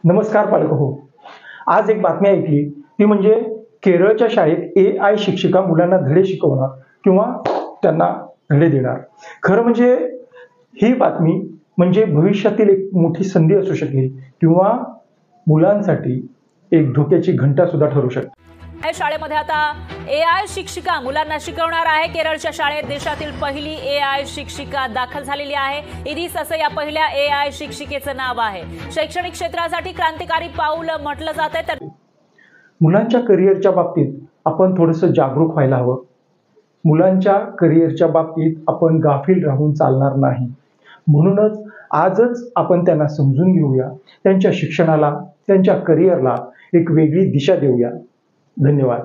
नमस्कार पालक हो. आज एक बातमी ऐकली ती म्हणजे केरळच्या शाळेत AI शिक्षिका मुलांना धडे शिकवणार किंवा त्यांना धडे देणार. खरं म्हणजे ही बातमी म्हणजे भविष्यातील एक मोठी संधी असू शकली किंवा मुलांसाठी एक धोक्याची घंटा सुद्धा ठरू शकते. शाळेमध्ये आता AI शिक्षिका मुलांना शिकवणार आहे. केरळच्या शाळेत देशातील पहिली AI शिक्षिका दाखल झालेली आहे. इरिस असं या पहिल्या AI शिक्षिकेचं नाव आहे. शैक्षणिक क्षेत्रासाठी क्रांतिकारी पाऊल म्हटलं जातंय. तर मुलांच्या करिअरच्या बाबतीत आपण थोडंसं जागरूक व्हायला हवं. मुलांच्या करिअरच्या बाबतीत आपण गाफील राहून चालणार नाही. म्हणूनच आजच आपण त्यांना समजून घेऊया. त्यांच्या शिक्षणाला, त्यांच्या करिअरला एक वेगळी दिशा देऊया. धन्यवाद.